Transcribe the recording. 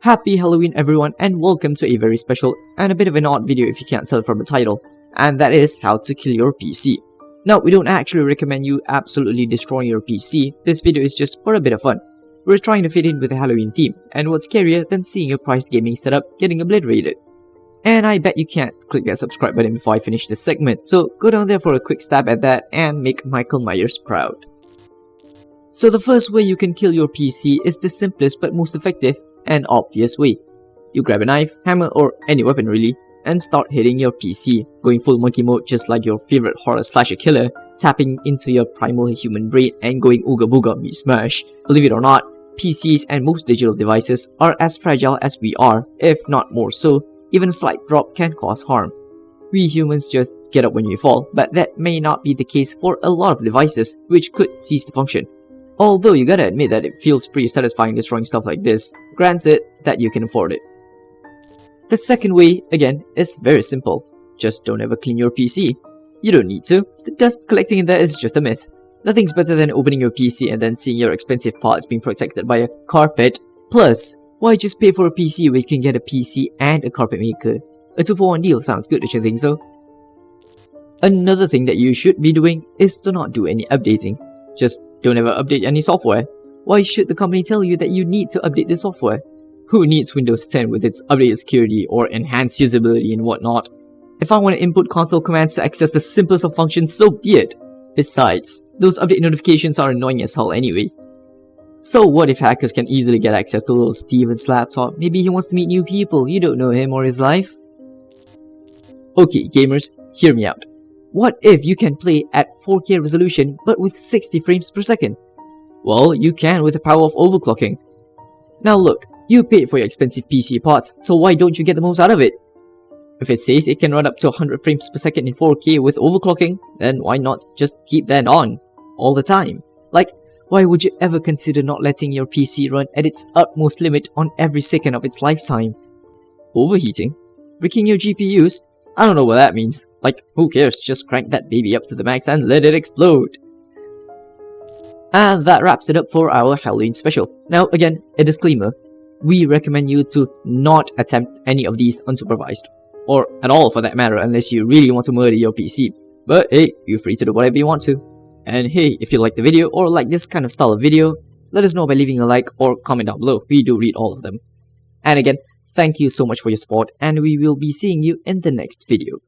Happy Halloween everyone, and welcome to a very special and a bit of an odd video if you can't tell from the title, and that is how to kill your PC. Now, we don't actually recommend you absolutely destroying your PC. This video is just for a bit of fun. We're trying to fit in with the Halloween theme, and what's scarier than seeing your priced gaming setup getting obliterated? And I bet you can't click that subscribe button before I finish this segment, so go down there for a quick stab at that and make Michael Myers proud. So the first way you can kill your PC is the simplest but most effective and obvious way. You grab a knife, hammer, or any weapon really, and start hitting your PC, going full monkey mode just like your favorite horror slasher killer, tapping into your primal human brain and going ooga booga me smash. Believe it or not, PCs and most digital devices are as fragile as we are, if not more so. Even a slight drop can cause harm. We humans just get up when we fall, but that may not be the case for a lot of devices which could cease to function. Although you gotta admit that it feels pretty satisfying destroying stuff like this, granted that you can afford it. The second way, again, is very simple. Just don't ever clean your PC. You don't need to. The dust collecting in there is just a myth. Nothing's better than opening your PC and then seeing your expensive parts being protected by a carpet. Plus, why just pay for a PC when you can get a PC and a carpet maker? A 2-for-1 deal sounds good, don't you think so? Another thing that you should be doing is to not do any updating. Just don't ever update any software. Why should the company tell you that you need to update the software? Who needs Windows 10 with its updated security or enhanced usability and whatnot? If I want to input console commands to access the simplest of functions, so be it. Besides, those update notifications are annoying as hell anyway. So what if hackers can easily get access to little Steven's laptop? Maybe he wants to meet new people, you don't know him or his life. Okay gamers, hear me out. What if you can play at 4K resolution but with 60 frames per second? Well, you can with the power of overclocking. Now look, you paid for your expensive PC parts, so why don't you get the most out of it? If it says it can run up to 100 frames per second in 4K with overclocking, then why not just keep that on all the time? Like, why would you ever consider not letting your PC run at its utmost limit on every second of its lifetime? Overheating? Breaking your GPUs? I don't know what that means. Like, who cares? Just crank that baby up to the max and let it explode. And that wraps it up for our Halloween special. Now again, a disclaimer. We recommend you to not attempt any of these unsupervised. Or at all for that matter, unless you really want to murder your PC. But hey, you're free to do whatever you want to. And hey, if you like the video or like this kind of style of video, let us know by leaving a like or comment down below. We do read all of them. And again, thank you so much for your support, and we will be seeing you in the next video.